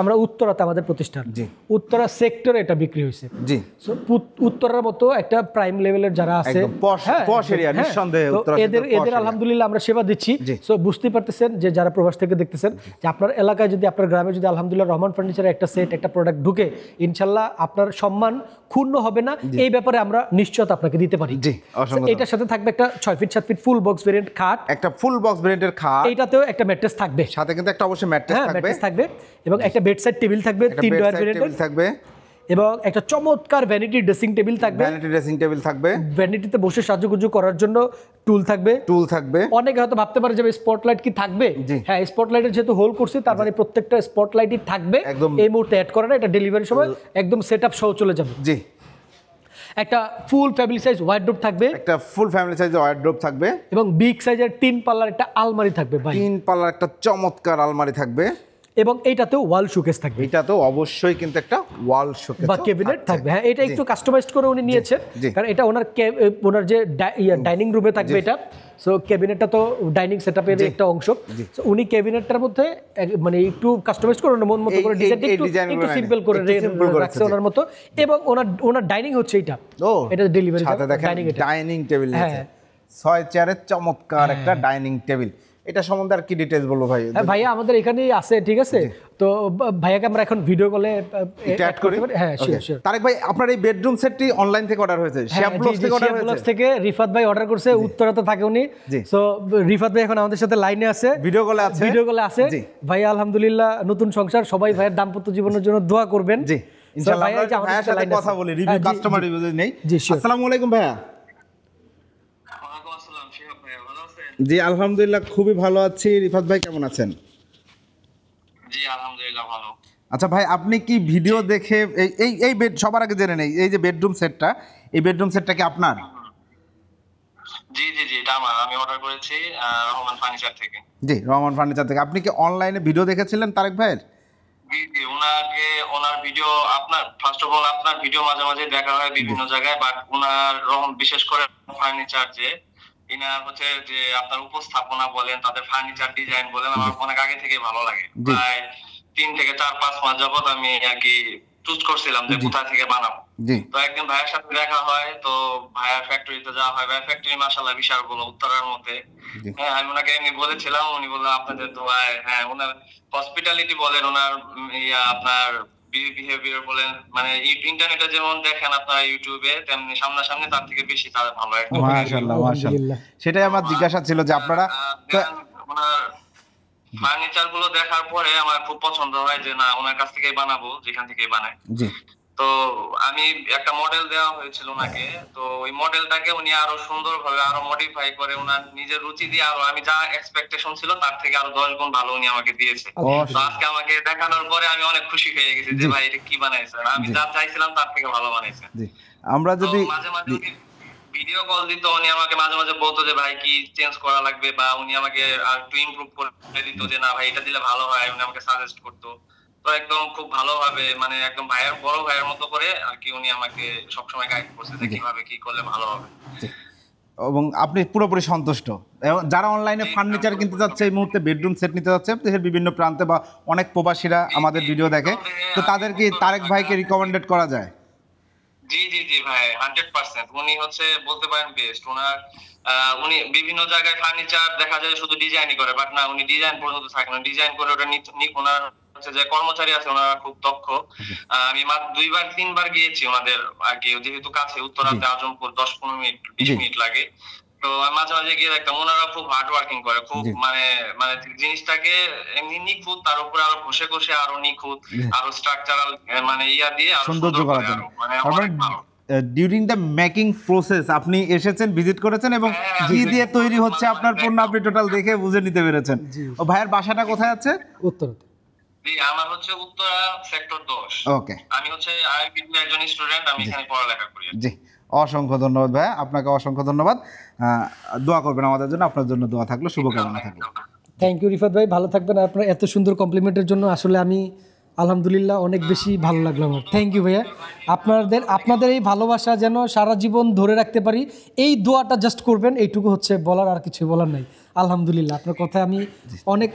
আমরা উত্তরাতে আমাদের প্রতিষ্ঠান উত্তরা সেক্টরে এটা বিক্রি হয়েছে। জি, সো উত্তরার মতো একটা প্রাইম লেভেলের যারা আছে, পশ এরিয়া, নিঃসন্দেহে উত্তরা এদের আলহামদুলিল্লাহ আমরা সেবা দিচ্ছি। সো বুঝতেই পারতেছেন যে যারা প্রবাস থেকে দেখতেছেন যে আপনার এলাকায় যদি, আপনার গ্রামে যদি আলহামদুলিল্লাহ রহমান ফার্নিচারের একটা সেট, একটা প্রোডাক্ট ঢুকে, ইনশাল্লাহ আপনার সম্মান ক্ষুণ্ণ হবে না, এই ব্যাপারে আমরা নিশ্চয়তা আপনাকে দিতে পারি। জি, এটার সাথে থাকবে একটা 6 feet 7 feet full box variant খাট, একটা ফুল বক্স ভেরিয়েন্টের খাট, এইটাতেও একটা ম্যাট্রেস থাকবে, সাথে কিন্তু একটা অবশ্যই ম্যাট্রেস থাকবে, এবং একটা বেডসাইড টেবিল থাকবে, 3 ডয়ার ভেরিয়েন্ট থাকবে, এবং একটা চমৎকার ভ্যানিটি ড্রেসিং টেবিল থাকবে। ভ্যানিটিতে বসে সাজুগুজু করার জন্য টুল থাকবে। অনেকে হয়তো ভাবতে পারে যে স্পটলাইট কি থাকবে। হ্যাঁ, স্পটলাইটের যেহেতু হোল করছি, তার মানে প্রত্যেকটা স্পটলাইটই থাকবে। এই মুহূর্তে অ্যাড করা না, এটা ডেলিভারি সময় একদম সেটআপ সহ চলে যাবে। জি, একটা ফুল ফ্যামিলি সাইজ ওয়ার্ডরোব থাকবে, এবং বিগ সাইজের 3 পাল্লার একটা আলমারি থাকবে ভাই, 3 পাল্লার একটা চমৎকার আলমারি থাকবে, এবং এইটাতেও ওয়াল শোকেস থাকবে। এটাতেও অবশ্যই কিন্তু একটা ওয়াল শোকেস বা ক্যাবিনেট থাকবে। হ্যাঁ, এটা একটু কাস্টমাইজড করে উনি নিয়েছেন, কারণ এটা ওনার যে ডাইনিং রুমে থাকবে এটা। সো ক্যাবিনেটটা তো ডাইনিং সেটআপের একটা অংশ। সো উনি ক্যাবিনেটটা মধ্যে মানে একটু কাস্টমাইজ করে মন মতো করে ডিজাইন একটু সিম্পল করে রাখছে ওনার মতো, এবং ওনার ডাইনিং হচ্ছে এটা ডেলিভারি সাথে দেখেন ডাইনিং টেবিল আছে, 6 চেয়ারের চমৎকার একটা ডাইনিং টেবিল। এটা সম্বন্ধে আর কি ডিটেইলস বলবো ভাই? হ্যাঁ ভাইয়া আমাদের এখানেই আছে, ঠিক আছে। তো ভাইয়াকে আমরা এখন ভিডিও কলে অ্যাড করি। হ্যাঁ শিওর। তারেক ভাই আপনার এই বেডরুম সেটটি অনলাইন থেকে অর্ডার হয়েছে, শিহাব ব্লগস থেকে অর্ডার হয়েছে? থেকে রিফাত ভাই অর্ডার করছে, উত্তরাতে থাকে উনি। সো রিফাত ভাই এখন আমাদের সাথে লাইনে আছে, ভিডিও কলে আছে। ভাই আলহামদুলিল্লাহ নতুন সংসার, সবাই ভাইয়ের দাম্পত্য জীবনের জন্য দোয়া করবেন। জি ইনশাআল্লাহ আমরা ভাইয়ের সাথে কথা বলি, রিভিউ কাস্টমার রিভিউ নেই। আসসালামু আলাইকুম ভাইয়া। ওয়ালাইকুম আসসালাম, শিহাব ভাই ভালো আছেন? জি আলহামদুলিল্লাহ খুবই ভালো আছি। রিফাত ভাই কেমন আছেন? জি আলহামদুলিল্লাহ ভালো। আচ্ছা ভাই আপনি কি ভিডিও দেখে এই বেড, সবার আগে জেনে নেই, এই যে বেডরুম সেটটা, এই বেডরুম সেটটা কি আপনার? জি জি জি এটা আমার, আমি অর্ডার করেছি রহমান ফার্নিচার থেকে। জি রহমান ফার্নিচার থেকে। আপনি কি অনলাইনে ভিডিও দেখেছিলেন তারেক ভাইয়ের? জি জি ওনার ভিডিও, আপনার ফার্স্ট অফ অল আপনার ভিডিও মাঝে মাঝে দেখা হয় বিভিন্ন জায়গায়, বাট ওনার বিশেষ করে ফার্নিচার যে ইনার হচ্ছে যে আপনার উপস্থাপনা বলেন, তাদের ফার্নিচার ডিজাইন বলেন, আমার অনেক আগে থেকে ভালো লাগে। প্রায় 3 থেকে 4-5 মাস যাবত আমি আর কি চুজ করছিলাম যে কোথা থেকে বানাবো। তো একদিন ভাইয়ের সাথে দেখা হয়, তো ভাইয়ের ফ্যাক্টরিতে যাওয়া হয়। ভাইয়ের ফ্যাক্টরি মাশাআল্লাহ বিশাল বড়, উত্তরার মধ্যে। হ্যাঁ আমি ওনাকে এমনি বলেছিলাম, উনি বললেন আপনাদের দোয়ায়, হ্যাঁ ওনার হসপিটালিটি বলেন, ওনার আপনার বিহেভিয়ার বলেন, মানে ইন্টারনেটে যেমন দেখেন আপনারা ইউটিউবে, তেমনি সামনাসামনি তার থেকে বেশি তার ভালো। মাশাআল্লাহ মাশাআল্লাহ, সেটাই আমার জিজ্ঞাসা ছিল যে আপনারা ওনার ফার্নিচার গুলো দেখার পরে আমার খুব পছন্দ হয় যে না ওনার কাছ থেকেই বানাবো, যেখান থেকেই বানায়। জি তো আমি একটা মডেল দেওয়া হয়েছিল ওনাকে, তো ওই মডেলটাকে উনি আরো সুন্দরভাবে আরো মডিফাই করে ওনার নিজের রুচি দিয়ে আরো, আমি যা এক্সপেকটেশন ছিল তার থেকে আরো 10 গুণ ভালো উনি আমাকে দিয়েছে। তো আজকে আমাকে দেখানোর পরে আমি অনেক খুশি হয়ে গেছি যে ভাই এটা কি বানাইছেন, আমি যা চাইছিলাম তার থেকে ভালো বানাইছেন। জি আমরা যদি মাঝে মাঝে ভিডিও কল দিত, উনি আমাকে মাঝে মাঝে বলতো যে ভাই কি চেঞ্জ করা লাগবে, বা উনি আমাকে আর একটু ইমপ্রুভ করে দিত যে না ভাই এটা দিলে ভালো হয়, উনি আমাকে সাজেস্ট করতো। তো একদম খুব ভালোভাবে, মানে একদম ভাইয়ের বড় ভাইয়ের মতো করে আর কি উনি আমাকে সবসময় গাইড করছে যে কিভাবে কি করলে ভালো হবে। এবং আপনি পুরোপুরি সন্তুষ্ট? যারা অনলাইনে ফার্নিচার কিনতে যাচ্ছে, এই মুহূর্তে বেডরুম সেট নিতে যাচ্ছে দেশের বিভিন্ন প্রান্তে, বা অনেক প্রবাসীরা আমাদের ভিডিও দেখে, তো তাদেরকে তারেক ভাইকে রিকমেন্ডেড করা যায়? জি জি জি ভাই 100%। উনি হচ্ছে বলতে পারেন বেস্ট। উনি বিভিন্ন জায়গায় ফার্নিচার দেখা যায় শুধু ডিজাইনই করে, বাট না উনি ডিজাইন পর্যন্ত থাকে না, ডিজাইন করে ওটা ওনার হচ্ছে যে কর্মচারী আছে ওনারা খুব দক্ষ। আমি মাত্র 2-3 বার গিয়েছি ওনাদের আর কি, যেহেতু কাছে উত্তরাতে আজমপুর 10-15 মিনিট 20 মিনিট লাগে। তো মাঝে মাঝে গিয়ে দেখতাম ওনারা খুব হার্ড ওয়ার্কিং করে, খুব মানে জিনিসটাকে এমনি নিখুঁত, তার উপরে আরো ঘষে ঘষে আরো নিখুঁত, আরো স্ট্রাকচারাল মানে দিয়ে আরো সৌন্দর্য করার জন্য। মানে অনেক ভালো। ডিউরিং দ্য মেকিং প্রসেস আপনি এসেছেন, ভিজিট করেছেন, এবং কি দিয়ে তৈরি হচ্ছে আপনার পণ্য আপনি টোটাল দেখে বুঝে নিতে পেরেছেন। ও ভাইয়ের বাসাটা কোথায় আছে? উত্তরাতে। জি আমার হচ্ছে উত্তরা সেক্টর 10। ওকে, আমি হচ্ছে আইবিটি একজন স্টুডেন্ট, আমি এখানে পড়ালেখা করি। জি অসংখ্য ধন্যবাদ ভাইয়া, আপনাকে অসংখ্য ধন্যবাদ। দোয়া করবেন আমাদের জন্য, আপনার জন্য দোয়া থাকলো, শুভকামনা থাকলো। থ্যাংক ইউ রিফাত ভাই, ভালো থাকবেন। আপনার এত সুন্দর কমপ্লিমেন্টের জন্য আসলে আমি আলহামদুলিল্লাহ অনেক বেশি ভালো লাগলো আমার। থ্যাংক ইউ ভাইয়া, আপনাদের এই ভালোবাসা যেন সারা জীবন ধরে রাখতে পারি, এই দোয়াটা জাস্ট করবেন, এইটুকু হচ্ছে বলার, আর কিছু বলার নাই। আলহামদুলিল্লাহ আপনার কথায় আমি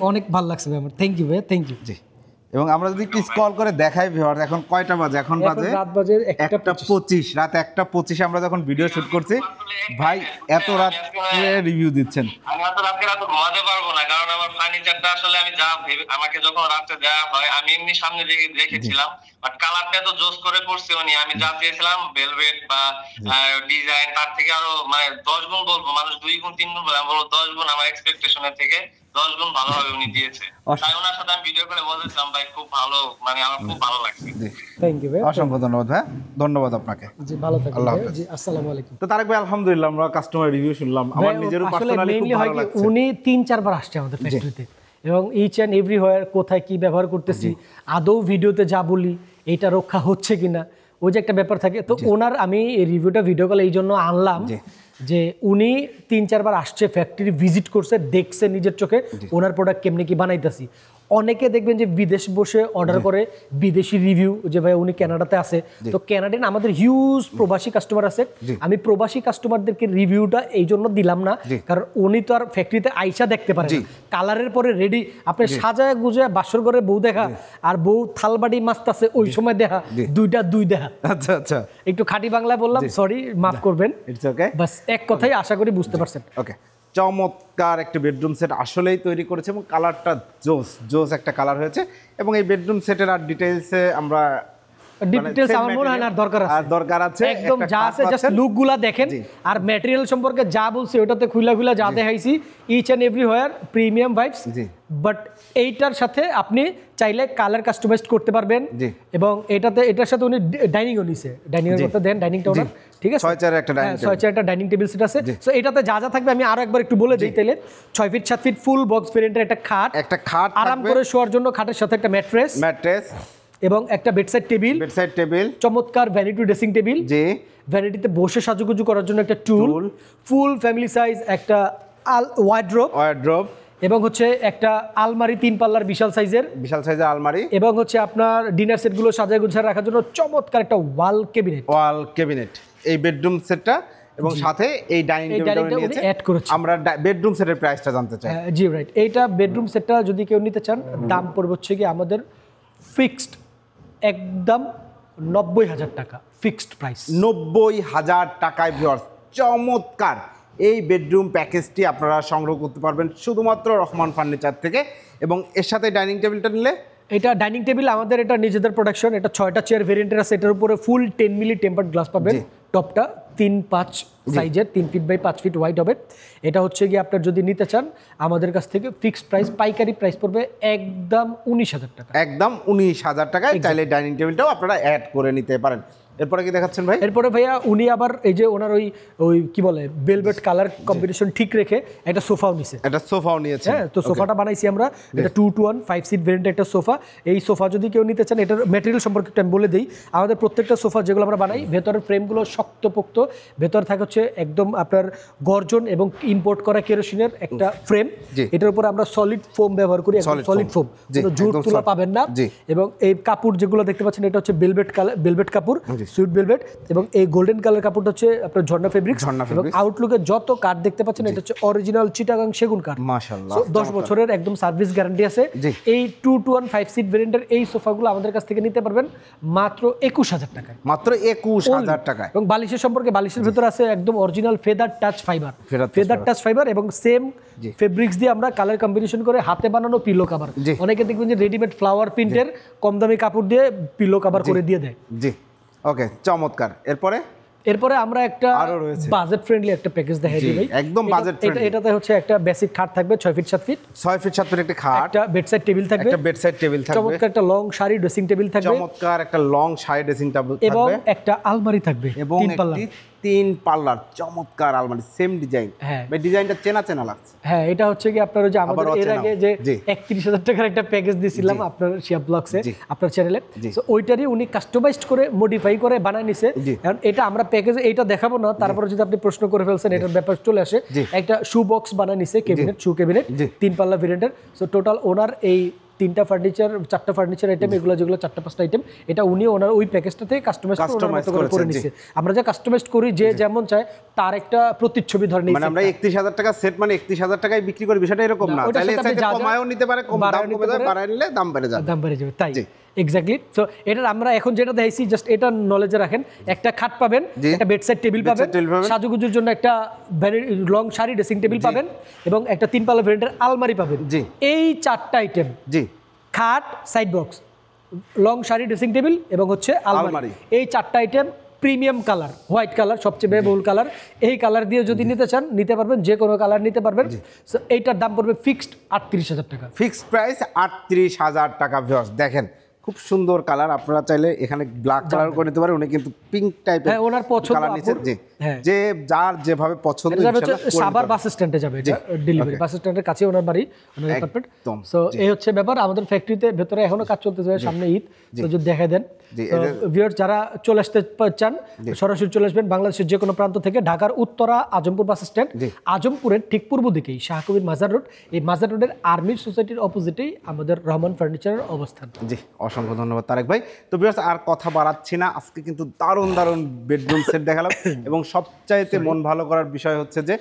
অনেক ভালো লাগছে ভাই আমার। থ্যাংক ইউ ভাইয়া, থ্যাংক ইউ। জি এবং আমরা যদি একটু স্ক্রল করে দেখাই ভিউয়ার, এখন কয়টা বাজে? এখন বাজে রাত বাজে 1:25, রাত 1:25 আমরা যখন ভিডিও শুট করছি। ভাই এত রাত রিভিউ দিচ্ছেন? আমি এত রাতে ঘুমাতে পারবো না, কারণ আমার ফার্নিচারটা আসলে আমি যা ভেবে, আমাকে যখন রাতে দেওয়া হয় আমি এমনি সামনে দেখেছিলাম, বাট কালারটা তো জোস করে করছে উনি। আমি যা চেয়েছিলাম ভেলভেট বা ডিজাইন, তার থেকে আরো মানে 10 গুণ বলবো, মানুষ 2 গুণ 3 গুণ বলে, আমি বলবো 10 গুণ আমার এক্সপেকটেশনের থেকে 10 গুণ ভালোভাবে উনি দিয়েছে। তাই ওনার সাথে আমি ভিডিও করে বলতেছিলাম ভাই খুব ভালো, মানে আমার খুব ভালো লাগছে। থ্যাংক ইউ ভাই, অসংখ্য ধন্যবাদ ভাই, ধন্যবাদ আপনাকে। জি ভালো থাকবেন জি, আসসালামু আলাইকুম। তো তারেক ভাই আলহামদুলিল্লাহ আমরা কাস্টমার রিভিউ শুনলাম, আমার নিজেরও পার্সোনালি খুব ভালো লাগছে। উনি 3-4 বার আসছে আমাদের ফ্যাক্টরিতে, এবং ইচ অ্যান্ড এভরিওয়্যার কোথায় কি ব্যবহার করতেছি, আদৌ ভিডিওতে যা বলি এটা রক্ষা হচ্ছে কিনা, ওই যে একটা ব্যাপার থাকে। তো ওনার আমি এই রিভিউটা ভিডিও কলে এই জন্য আনলাম যে উনি 3-4 বার আসছে, ফ্যাক্টরি ভিজিট করছে, দেখছে নিজের চোখে ওনার প্রোডাক্ট কেমনি কি বানাইতেছি। অনেকে দেখবেন যে বিদেশ বসে অর্ডার করে বিদেশি রিভিউ, যে ভাই উনি কানাডাতে আছে, তো কানাডিয়ান আমাদের হিউজ প্রবাসী কাস্টমার আছে। আমি প্রবাসী কাস্টমারদেরকে রিভিউটা এই জন্য দিলাম না, কারণ উনি তো আর ফ্যাক্টরিতে আইসা দেখতে পারে না, কালারের পরে রেডি আপনি সাজায় গুজায় বাসর ঘরে বউ দেখা আর বউ থালবাড়ি মাছতাছে ওই সময় দেখা, দুইটা দুই দেখা। আচ্ছা আচ্ছা, একটু খাঁটি বাংলায় বললাম, সরি মাফ করবেন, ইটস ওকে। বাস এক কথাই আশা করি বুঝতে পারছেন। ওকে চমৎকার একটা বেডরুম সেট আসলেই তৈরি করেছে এবং কালারটা জোস জোস একটা কালার হয়েছে। এবং এই বেডরুম সেটের আর ডিটেইলসে আমরা ডিটেইলস আমার মনে হয় না দরকার আছে, একদম যা আছে জাস্ট লুকগুলা দেখেন। আর ম্যাটেরিয়াল সম্পর্কে যা বলছি ওটাতে খুলা যা দেখাইছি, each and everywhere premium vibes. But এইটার সাথে আপনি চাইলে কালার কাস্টমাইজ করতে পারবেন। এবং এটার সাথে উনি ডাইনিংও নিছে, ডাইনিং এর কথা দেন, ডাইনিংটা ওনার ঠিক আছে 6 চেয়ারের একটা ডাইনিং, 6 চেয়ারের একটা ডাইনিং টেবিল সেট আছে। সো এটাতে যা যা থাকবে আমি আরো একবার একটু বলে দিই তাইলে। 6 ফিট 7 ফিট ফুল বক্স ভেরিয়েন্টের একটা খাট আরাম করে শোয়ার জন্য, খাটের সাথে একটা ম্যাট্রেস এবং একটা বেডসাইড টেবিল, চমৎকার ভ্যানিটি ড্রেসিং টেবিল, ভ্যানিটিতে বসে সাজুগুজু করার জন্য একটা টুল, ফুল ফ্যামিলি সাইজ একটা ওয়ার্ড্রোব এবং হচ্ছে একটা আলমারি 3 পাল্লার বিশাল সাইজের আলমারি, এবং হচ্ছে আপনার ডিনার সেটগুলো সাজায় গুছায় রাখার জন্য চমৎকার একটা ওয়াল ক্যাবিনেট এই বেডরুম সেটটা। এবং সাথে এই ডাইনিং টেবিলটা নিয়েছে অ্যাড করেছে। আমরা বেডরুম সেটের প্রাইসটা জানতে চাই। জি রাইট, এইটা বেডরুম সেটটা যদি কেউ নিতে চান দাম পড়বে হচ্ছে কি আমাদের ফিক্সড একদম 90,000 টাকা, ফিক্সড প্রাইস 90,000 টাকায়। ভিউয়ার্স চমৎকার এই বেডরুম প্যাকেজটি আপনারা সংগ্রহ করতে পারবেন শুধুমাত্র রহমান ফার্নিচার থেকে। এবং এর সাথে ডাইনিং টেবিলটা নিলে, এটা ডাইনিং টেবিল আমাদের এটা নিজেদের প্রোডাকশন, এটা 6টা চেয়ার ভেরিয়েন্টের আছে, এটার উপরে ফুল 10 মিলি টেম্পার্ড গ্লাস পাবেন, টপটা 3-5 সাইজের, 3 ফিট বাই 5 ফিট ওয়াইড হবে। এটা হচ্ছে কি আপনার যদি নিতে চান আমাদের কাছ থেকে ফিক্সড প্রাইস, পাইকারি প্রাইস পড়বে একদম 19,000 টাকা, একদম 19,000 টাকায়। চাইলে ডাইনিং টেবিলটাও আপনারা অ্যাড করে নিতে পারেন। এরপরে কি দেখাচ্ছেন ভাই? এরপরে ভাইয়া উনি আবার এই যে ওনার ওই কি বলে ভেলভেট কালার কম্বিনেশন ঠিক রেখে একটা সোফাও নিছে, নিয়েছে। হ্যাঁ, তো সোফাটা বানাইছি আমরা, এটা 2-to-1 5 সিট ভেরিয়েন্টের একটা সোফা। এই সোফা যদি কেউ নিতে চান, এটার ম্যাটেরিয়াল সম্পর্কে একটু আমি বলে দিই। আমাদের প্রত্যেকটা সোফা যেগুলো আমরা বানাই, ভেতরের ফ্রেমগুলো শক্তপোক্ত, ভেতর থাকে হচ্ছে একদম আপনার গর্জন এবং ইম্পোর্ট করা কেরোসিনের একটা ফ্রেম। এটার উপর আমরা সলিড ফোম ব্যবহার করি, সলিড ফোম, কোনো জুট তুলা পাবেন না। এবং এই কাপড় যেগুলো দেখতে পাচ্ছেন এটা হচ্ছে ভেলভেট কাপড়, সুইট ভেলভেট। এবং এই গোল্ডেন কালার কাপড়টা হচ্ছে আপনার ঝর্ণা ফেব্রিক্স। এবং আউটলুকে যত কাঠ দেখতে পাচ্ছেন এটা হচ্ছে অরিজিনাল চিটাগাং সেগুন কাঠ, মাশাআল্লাহ। 10 বছরের একদম সার্ভিস গ্যারান্টি আছে। এই 2-to-1 5 সিট ভেরিয়েন্টের এই সোফাগুলো আমাদের কাছ থেকে নিতে পারবেন মাত্র 21,000 টাকায়, মাত্র 21,000 টাকায়। এবং বালিশের সম্পর্কে, বালিশের ভিতরে আছে একদম অরিজিনাল ফেদার টাচ ফাইবার এবং সেম ফেব্রিক্স দিয়ে আমরা কালার কম্বিনেশন করে হাতে বানানো পিলো কভার। অনেকে দেখবেন যে রেডিমেড ফ্লাওয়ার প্রিন্টের কম দামি কাপড় দিয়ে পিলো কভার করে দিয়ে দেয়। জি ওকে, চমৎকার। এরপরে আমরা একটা বাজেট ফ্রেন্ডলি একটা প্যাকেজ দেখাই দিই ভাই, একদম বাজেট ফ্রেন্ডলি। এটাতে হচ্ছে একটা বেসিক খাট থাকবে 6 ফিট 7 ফিট, 6 ফিট 7 ফিট একটা খাট, একটা বেডসাইড টেবিল থাকবে, চমৎকার একটা লং শাড়ি ড্রেসিং টেবিল থাকবে, চমৎকার একটা লং শাড়ি ড্রেসিং টেবিল থাকবে, এবং একটা আলমারি থাকবে এবং 3 পাল্লার চমৎকার আলমারি, সেম ডিজাইন। ভাই ডিজাইনটা চেনা লাগছে। হ্যাঁ, এটা হচ্ছে কি আপনার যে আমাদের এর আগে যে 31,000 টাকার একটা প্যাকেজ দিছিলাম আপনার শিয়া ব্লগসে, আপনার চ্যানেলে, সো ওইটারই উনি কাস্টমাইজড করে মডিফাই করে বানায় নিছে। কারণ এটা আমরা প্যাকেজে এইটা দেখাবো না, তারপরে যদি আপনি প্রশ্ন করে ফেলছেন এটার ব্যাপার চলে আসে। একটা শু বক্স বানায় নিছে, ক্যাবিনেট, শু ক্যাবিনেট 3 পাল্লা ভেরিয়েন্টের। সো টোটাল ওনার এই 4টা ফার্নিচার আইটেম, এগুলো যেগুলো 4-5টা আইটেম, এটা উনি ওনার ওই প্যাকেজটা থেকে কাস্টমাইজ করে নিছে। আমরা যা কাস্টমাইজ করি, যে যেমন চায় তার একটা প্রতিচ্ছবি ধরে নিয়েছি। মানে আমরা 31,000 টাকা সেট মানে 31,000 টাকায় বিক্রি করি, বিষয়টা এরকম না। তাহলে এটা কমায়ও নিতে পারে, কম দাম কমে যায়, বাড়ায় নিলে দাম বেড়ে যাবে। তাই এক্স্যাক্টলি। সো এটা আমরা এখন যেটা দেখাইছি জাস্ট এটা নলেজে রাখেন। একটা খাট পাবেন, একটা বেডসাইড টেবিল পাবেন, সাজুগুজুর জন্য একটা লং শাড়ি ড্রেসিং টেবিল পাবেন, এবং একটা 3 পাল্লা ভেরিয়েন্টের আলমারি পাবেন। এই 4টা আইটেম, খাট, side box, long sari dressing table এবং হচ্ছে আলমারি, এই 4টা item premium colour, white colour সবচেয়ে ব্যয়বহুল কালার। এই কালার দিয়ে যদি নিতে চান নিতে পারবেন, যে কোনো কালার নিতে পারবেন। সো এইটার দাম পড়বে ফিক্সড 38,000 টাকা, ফিক্সড প্রাইস 38,000 টাকা। ভিউয়ার্স দেখেন খুব সুন্দর কালার, আপনারা চাইলে এখানে ব্ল্যাক কালার করে নিতে পারেন। উনি কিন্তু পিঙ্ক টাইপের, হ্যাঁ ওনার পছন্দ কালার নিচে, যে যার যেভাবে পছন্দ। সাভার বাস স্ট্যান্ডে যাবে, এটা ডেলিভারি বাস স্ট্যান্ডের কাছে ওনার বাড়ি, ওনার অ্যাপার্টমেন্ট। সো এই হচ্ছে ব্যাপার। আমাদের ফ্যাক্টরিতে ভেতরে এখনো কাজ চলতেছে, সামনে ঈদ, তো যদি দেখাই দেন। ভিউয়ার্স যারা চলে আসতে চান সরাসরি চলে আসবেন বাংলাদেশের যে কোনো প্রান্ত থেকে। ঢাকার উত্তরা আজমপুর বাস স্ট্যান্ড, আজমপুরের ঠিক পূর্ব দিকেই শাহ কবির মাজার রোড, এই মাজার রোডের আর্মি সোসাইটির অপোজিটেই আমাদের রহমান ফার্নিচারের অবস্থান। জি অসংখ্য ধন্যবাদ তারেক ভাই। তো ভিউয়ার্স আর কথা বাড়াচ্ছি না, আজকে কিন্তু দারুণ বেডরুম সেট দেখালাম। এবং সবচাইতে মন ভালো করার বিষয় হচ্ছে যে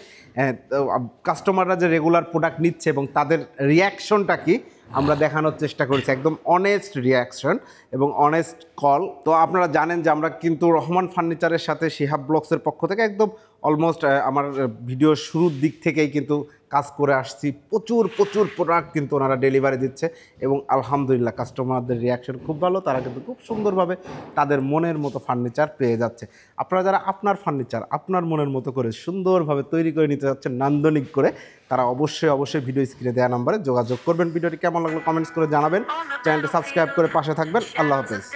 কাস্টমাররা যে রেগুলার প্রোডাক্ট নিচ্ছে এবং তাদের রিয়াকশনটা কি আমরা দেখানোর চেষ্টা করেছি, একদম অনেস্ট রিয়াকশন এবং অনেস্ট কল। তো আপনারা জানেন যে আমরা কিন্তু রহমান ফার্নিচারের সাথে শিহাব ব্লগসের পক্ষ থেকে একদম অলমোস্ট আমার ভিডিওর শুরুর দিক থেকেই কিন্তু কাজ করে আসছি, প্রচুর প্রচুর প্রোডাক্ট কিন্তু ওনারা ডেলিভারি দিচ্ছে এবং আলহামদুলিল্লাহ কাস্টমারদের রিয়াকশন খুব ভালো, তারা কিন্তু খুব সুন্দরভাবে তাদের মনের মতো ফার্নিচার পেয়ে যাচ্ছে। আপনারা যারা আপনার ফার্নিচার আপনার মনের মতো করে সুন্দরভাবে তৈরি করে নিতে যাচ্ছেন নান্দনিক করে, তারা অবশ্যই ভিডিও স্ক্রিনে দেওয়া নম্বরে যোগাযোগ করবেন। ভিডিওটি কেমন লাগলো কমেন্টস করে জানাবেন, চ্যানেলটি সাবস্ক্রাইব করে পাশে থাকবেন। আল্লাহ হাফেজ।